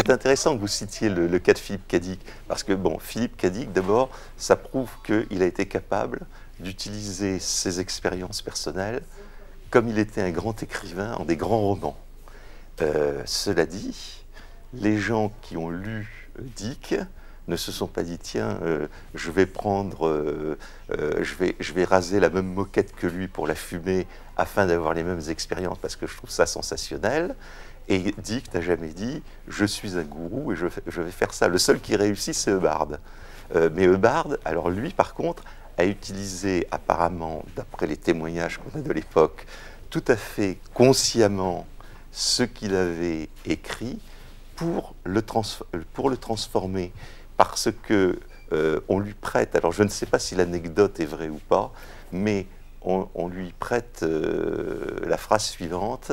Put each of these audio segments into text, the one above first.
c'est intéressant que vous citiez le cas de Philippe Cadic, parce que, bon, Philippe Cadic, d'abord, ça prouve qu'il a été capable d'utiliser ses expériences personnelles comme il était un grand écrivain en des grands romans. Cela dit, les gens qui ont lu Dick ne se sont pas dit, tiens, je vais prendre, je vais raser la même moquette que lui pour la fumer afin d'avoir les mêmes expériences parce que je trouve ça sensationnel. Et Dick n'a jamais dit, je suis un gourou et je vais faire ça. Le seul qui réussit, c'est Hubbard. Mais Hubbard, alors lui, par contre, a utilisé apparemment, d'après les témoignages qu'on a de l'époque, tout à fait consciemment ce qu'il avait écrit pour le transformer, parce que on lui prête, alors je ne sais pas si l'anecdote est vraie ou pas, mais on lui prête la phrase suivante: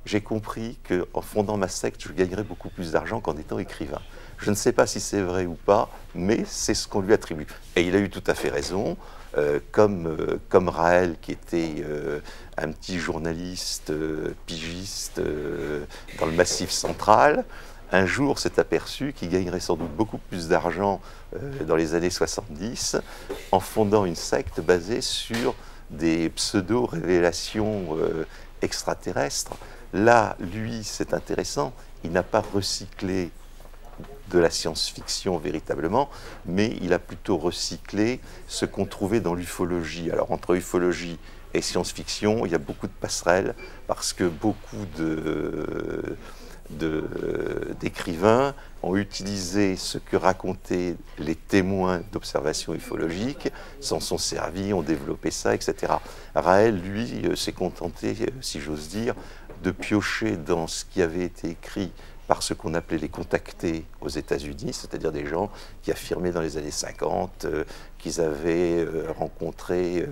j'ai compris qu'en fondant ma secte, je gagnerais beaucoup plus d'argent qu'en étant écrivain. Je ne sais pas si c'est vrai ou pas, mais c'est ce qu'on lui attribue. Et il a eu tout à fait raison, comme Raël, qui était un petit journaliste pigiste dans le Massif central, un jour s'est aperçu qu'il gagnerait sans doute beaucoup plus d'argent dans les années 70 en fondant une secte basée sur des pseudo-révélations extraterrestres. Là, lui, c'est intéressant, il n'a pas recyclé de la science-fiction véritablement, mais il a plutôt recyclé ce qu'on trouvait dans l'ufologie. Alors entre ufologie et science-fiction, il y a beaucoup de passerelles, parce que beaucoup d'écrivains ont utilisé ce que racontaient les témoins d'observations ufologiques, s'en sont servis, ont développé ça, etc. Raël, lui, s'est contenté, si j'ose dire, de piocher dans ce qui avait été écrit par ce qu'on appelait les contactés aux États-Unis, c'est-à-dire des gens qui affirmaient dans les années 50 qu'ils avaient rencontré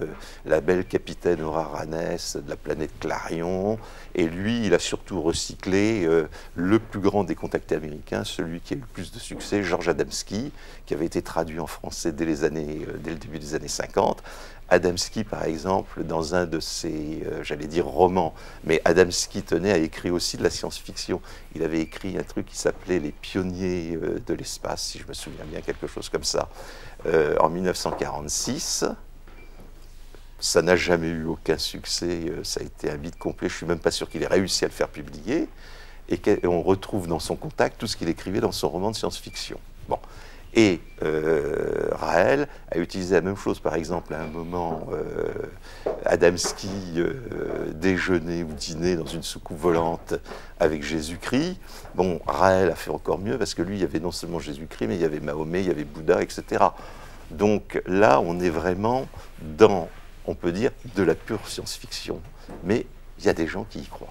la belle capitaine Aurora Ness de la planète Clarion. Et lui, il a surtout recyclé le plus grand des contactés américains, celui qui a eu le plus de succès, George Adamski, qui avait été traduit en français dès le début des années 50. Adamski, par exemple, dans un de ses, j'allais dire romans, mais Adamski tenait à écrire aussi de la science-fiction. Il avait écrit un truc qui s'appelait Les pionniers de l'espace, si je me souviens bien, quelque chose comme ça, en 1946. Ça n'a jamais eu aucun succès, ça a été un bide complet, je ne suis même pas sûr qu'il ait réussi à le faire publier, et on retrouve dans son contact tout ce qu'il écrivait dans son roman de science-fiction. Bon. Et Raël a utilisé la même chose, par exemple, à un moment, Adamski déjeunait ou dînait dans une soucoupe volante avec Jésus-Christ. Bon, Raël a fait encore mieux, parce que lui, il y avait non seulement Jésus-Christ, mais il y avait Mahomet, il y avait Bouddha, etc. Donc là, on est vraiment dans, on peut dire, de la pure science-fiction. Mais il y a des gens qui y croient.